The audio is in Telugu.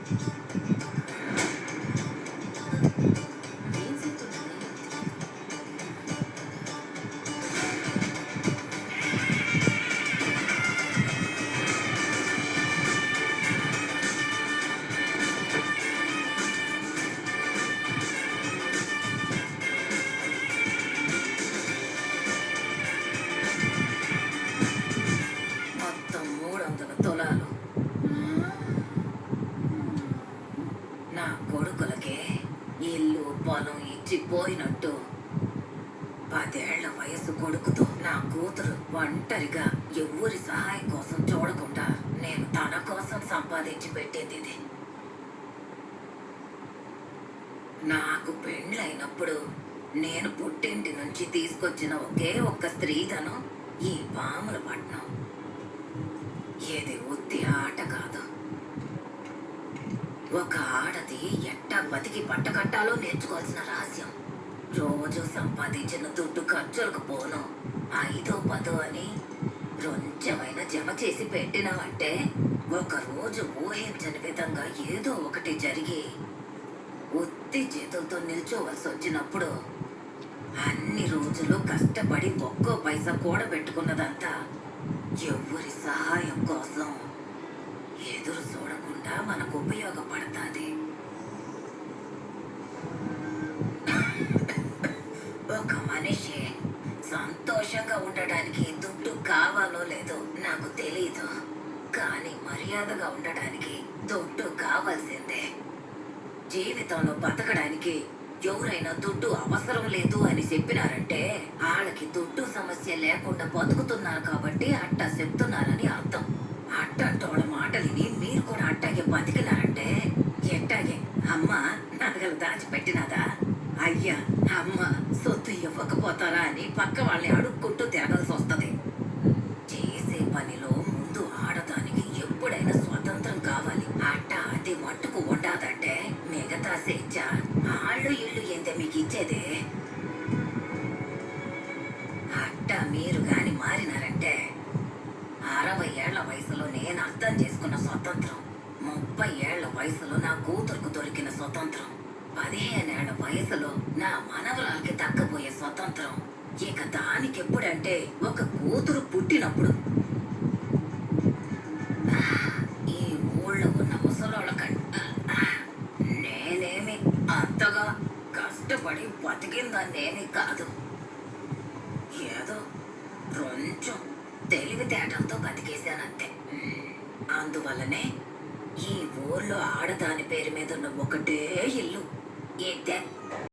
మొత్తం 300 తులాలు నా కొడుకులకే ఇల్లు పొలం ఇచ్చిపోయినట్టు 10 ఏళ్ల వయసు కొడుకుతో నా కూతురు ఒంటరిగా ఎవ్వరి సహాయం కోసం చూడకుండా నేను తన కోసం సంపాదించి పెట్టింది ఇది. నాకు పెళ్ళైనప్పుడు నేను పుట్టింటి నుంచి తీసుకొచ్చిన ఒకే ఒక్క స్త్రీధనం ఈ పాముల పట్నం. ఇది ఉత్తి ఆట కాదు. ఒక ఆడది ఎట్టా బతికి పట్టకట్టాలో నేర్చుకోవాల్సిన రహస్యం. రోజు సంపాదించిన దుడ్డు ఖర్చులకు పోను 5-10 అని కొంచెమైనా జమ చేసి పెట్టినామంటే ఒకరోజు ఊహించని విధంగా ఏదో ఒకటి జరిగి ఉత్తి చేతులతో నిల్చోవలసి వచ్చినప్పుడు అన్ని రోజులు కష్టపడి ఒక్కో పైసా కూడబెట్టుకున్నదంతా ఎవ్వరి సహాయం కోసం ఎదురు చూడకుండా మనకు ఉపయోగపడుతుంది. ఒక మనిషి సంతోషంగా ఉండడానికి దుడ్డు కావాలో లేదో నాకు తెలీదు, కానీ మర్యాదగా ఉండడానికి దుడ్డు కావాల్సిందే. జీవితంలో బతకడానికి ఎవరైనా దుడ్డు అవసరం లేదు అని చెప్పినారంటే వాళ్ళకి దుడ్డు సమస్య లేకుండా బతుకుతున్నారు కాబట్టి అట్టా చెప్తున్నారని అర్థం. అట్టంటోళ్ళ మాటలిని మీరు కూడా అట్టాగే బతికినారంటే ఎట్టాగే అమ్మ నగలు దాచిపెట్టినదా, అయ్యా అమ్మ సొత్తు ఇవ్వకపోతారా అని పక్క వాళ్ళని అడుక్కుంటూ తిరగాల్సి వస్తుంది. చేసే పనిలో ముందు ఆడదానికి ఎప్పుడైనా స్వతంత్రం కావాలి. అట్టా అది మట్టుకు ఉండదంటే మిగతా స్వేచ్ఛ ఆళ్ళు ఇళ్ళు ఎంత మీకు ఇచ్చేదే. అట్టా మీరు గాని మారినారంటే 60 ఏళ్ల వయసులో నేను అర్థం చేసుకున్న స్వతంత్రం, 30 ఏళ్ల వయసులో నా కూతురుకు దొరికిన స్వతంత్రం, 15 ఏళ్ల వయసులో నా మనవరాలకి దక్కబోయే స్వతంత్రం, ఇక దానికి ఎప్పుడంటే ఒక కూతురు పుట్టినప్పుడు. ఈ ఊళ్ళో ఉన్న ముసలోళ్ళ నేనేమి అంతగా కష్టపడి బతికిందాన్నేమి కాదు. ఏదో కొంచెం తెలివితేటలతో బతికేశానంతే. అందువల్లనే ఈ ఊర్లో ఆడదాని పేరు మీద ఉన్న ఒకటే ఇల్లు